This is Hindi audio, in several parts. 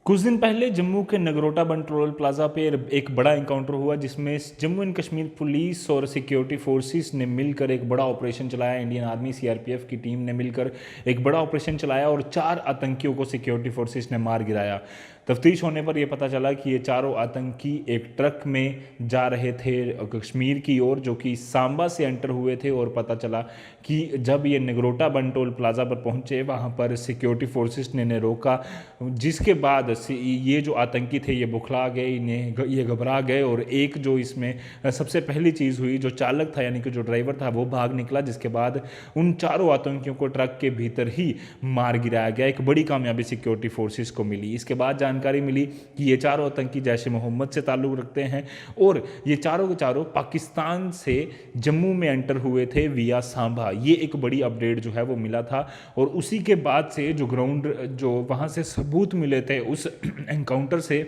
कुछ दिन पहले जम्मू के नगरोटा बंद टोल प्लाजा पे एक बड़ा एनकाउंटर हुआ जिसमें जम्मू एंड कश्मीर पुलिस और सिक्योरिटी फोर्सेस ने मिलकर एक बड़ा ऑपरेशन चलाया। इंडियन आर्मी सीआरपीएफ की टीम ने मिलकर एक बड़ा ऑपरेशन चलाया और 4 आतंकियों को सिक्योरिटी फोर्सेस ने मार गिराया। तफ्तीश होने पर यह पता चला कि ये चारों आतंकी एक ट्रक में जा रहे थे कश्मीर की ओर, जो कि सांबा से एंटर हुए थे। और पता चला कि जब ये नगरोटा बंद टोल प्लाजा पर पहुंचे, वहां पर सिक्योरिटी फोर्सेस ने इन्हें रोका, जिसके बाद ये जो आतंकी थे ये बुखला गए, इन्हें ये घबरा गए। और एक जो इसमें सबसे पहली चीज़ हुई, जो चालक था यानी कि जो ड्राइवर था वो भाग निकला, जिसके बाद उन चारों आतंकियों को ट्रक के भीतर ही मार गिराया गया। एक बड़ी कामयाबी सिक्योरिटी फोर्सेस को मिली। इसके बाद जानकारी मिली कि ये चारों आतंकी जैश ए मोहम्मद से ताल्लुक़ रखते हैं और ये चारों के चारों पाकिस्तान से जम्मू में एंटर हुए थे विया सांभा। ये एक बड़ी अपडेट जो है वो मिला था। और उसी के बाद से जो वहाँ से सबूत मिले थे उस एनकाउंटर से,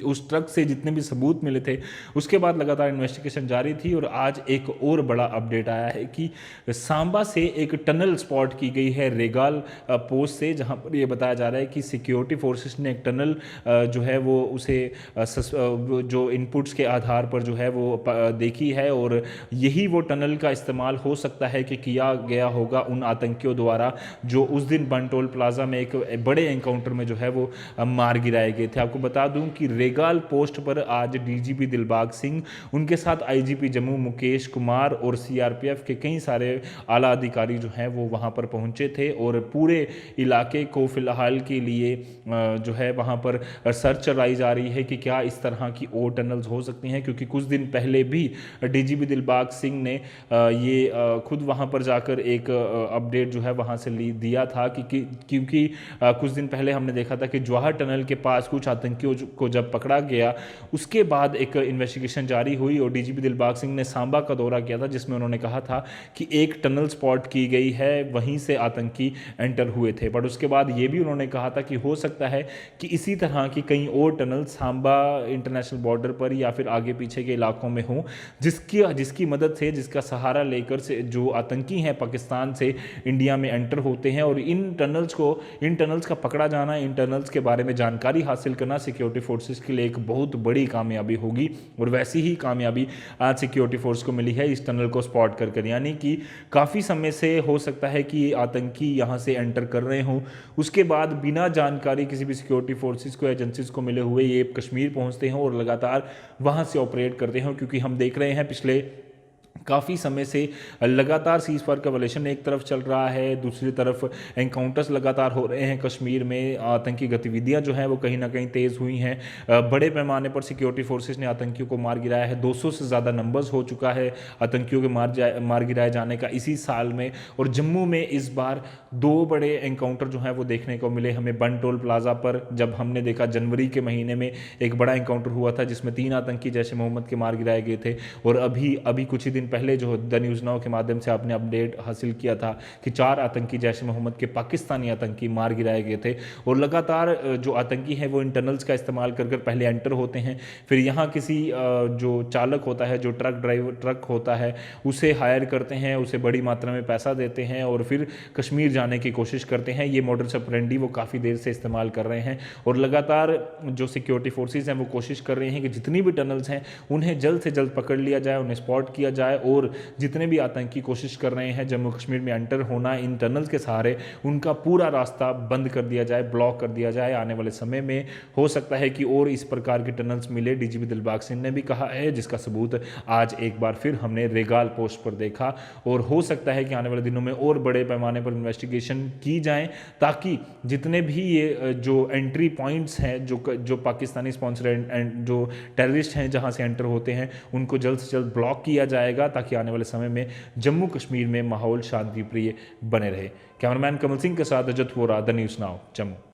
उस ट्रक से जितने भी सबूत मिले थे, उसके बाद लगातार इन्वेस्टिगेशन जारी थी। और आज एक और बड़ा अपडेट आया है कि सांबा से एक टनल स्पॉट की गई है रेगाल पोस्ट से, जहां पर यह बताया जा रहा है कि सिक्योरिटी फोर्सेस ने एक टनल जो है वो उसे जो इनपुट्स के आधार पर जो है वो देखी है। और यही वो टनल का इस्तेमाल हो सकता है कि किया गया होगा उन आतंकियों द्वारा जो उस दिन बंटोल प्लाजा में एक बड़े एनकाउंटर में जो है वो मार गिराए गए थे। आपको बता दूं कि रेगाल पोस्ट पर आज डीजीपी दिलबाग सिंह, उनके साथ आईजीपी जम्मू मुकेश कुमार और सीआरपीएफ के कई सारे आला अधिकारी जो हैं वो वहां पर पहुंचे थे। और पूरे इलाके को फिलहाल के लिए जो है वहां पर सर्च चलाई जा रही है कि क्या इस तरह की और टनल्स हो सकती हैं, क्योंकि कुछ दिन पहले भी डीजीपी दिलबाग सिंह ने ये खुद वहां पर जाकर एक अपडेट जो है वहां से दिया था कि क्योंकि कुछ दिन पहले हमने देखा था कि जवाहर टनल के पास कुछ आतंकियों को जब पकड़ा गया, उसके बाद एक इन्वेस्टिगेशन जारी हुई और डीजीपी दिलबाग सिंह ने सांबा का दौरा किया था, जिसमें उन्होंने कहा था कि एक टनल स्पॉट की गई है, वहीं से आतंकी एंटर हुए थे। बट उसके बाद ये भी उन्होंने कहा था कि हो सकता है कि इसी तरह की कई और टनल सांबा इंटरनेशनल बॉर्डर पर या फिर आगे पीछे के इलाकों में हों, जिसकी मदद से, जिसका सहारा लेकर से जो आतंकी हैं पाकिस्तान से इंडिया में एंटर होते हैं। और इन टनल्स का पकड़ा जाना, इन टनल्स के बारे में जानकारी हासिल करना सिक्योरिटी फोर्सेस के लिए एक बहुत बड़ी कामयाबी होगी। और वैसी ही कामयाबी आज सिक्योरिटी फोर्स को मिली है इस टनल को स्पॉट कर, यानी कि काफ़ी समय से हो सकता है कि आतंकी यहाँ से एंटर कर रहे हों, उसके बाद बिना जानकारी किसी भी सिक्योरिटी फोर्सेस को, एजेंसीज को मिले हुए ये कश्मीर पहुँचते हैं और लगातार वहाँ से ऑपरेट करते हैं। क्योंकि हम देख रहे हैं पिछले काफ़ी समय से लगातार सीज फायर का वायलेशन एक तरफ चल रहा है, दूसरी तरफ एनकाउंटर्स लगातार हो रहे हैं कश्मीर में। आतंकी गतिविधियां जो हैं वो कहीं ना कहीं तेज़ हुई हैं। बड़े पैमाने पर सिक्योरिटी फोर्सेस ने आतंकियों को मार गिराया है। 200 से ज़्यादा नंबर्स हो चुका है आतंकियों के मार गिराए जाने का इसी साल में। और जम्मू में इस बार 2 बड़े एनकाउंटर जो हैं वो देखने को मिले हमें। बंद टोल प्लाजा पर जब हमने देखा जनवरी के महीने में एक बड़ा एनकाउंटर हुआ था जिसमें 3 आतंकी जैश ए मोहम्मद के मार गिराए गए थे। और अभी कुछ ही दिन पहले जो द न्यूज़ नाउ के माध्यम से आपने अपडेट हासिल किया था कि 4 आतंकी जैश ए मोहम्मद के पाकिस्तानी आतंकी मार गिराए गए थे। और लगातार जो आतंकी हैं वो इन टनल्स का इस्तेमाल कर पहले एंटर होते हैं, फिर यहाँ किसी जो चालक होता है, जो ट्रक होता है, उसे हायर करते हैं, उसे बड़ी मात्रा में पैसा देते हैं और फिर कश्मीर जाने की कोशिश करते हैं। ये मॉडस ऑपरेंडी वो काफ़ी देर से इस्तेमाल कर रहे हैं। और लगातार जो सिक्योरिटी फोर्सेज हैं वो कोशिश कर रहे हैं कि जितनी भी टनल्स हैं उन्हें जल्द से जल्द पकड़ लिया जाए, उन्हें स्पॉट किया जाए। और जितने भी आतंकी कोशिश कर रहे हैं जम्मू कश्मीर में एंटर होना इन टनल्स के सहारे, उनका पूरा रास्ता बंद कर दिया जाए, ब्लॉक कर दिया जाए। आने वाले समय में हो सकता है कि और इस प्रकार के टनल्स मिले। डीजीपी दिलबाग सिंह ने भी कहा है, जिसका सबूत आज एक बार फिर हमने रेगाल पोस्ट पर देखा। और हो सकता है कि आने वाले दिनों में और बड़े पैमाने पर इन्वेस्टिगेशन की जाए, ताकि जितने भी ये जो एंट्री पॉइंट्स हैं, जो पाकिस्तानी स्पॉन्सर जो टेररिस्ट हैं जहां से एंटर होते हैं, उनको जल्द से जल्द ब्लॉक किया जाएगा, ताकि आने वाले समय में जम्मू कश्मीर में माहौल शांति प्रिय बने रहे। कैमरामैन कमल सिंह के साथ Ajat Vora, the news now, Jammu.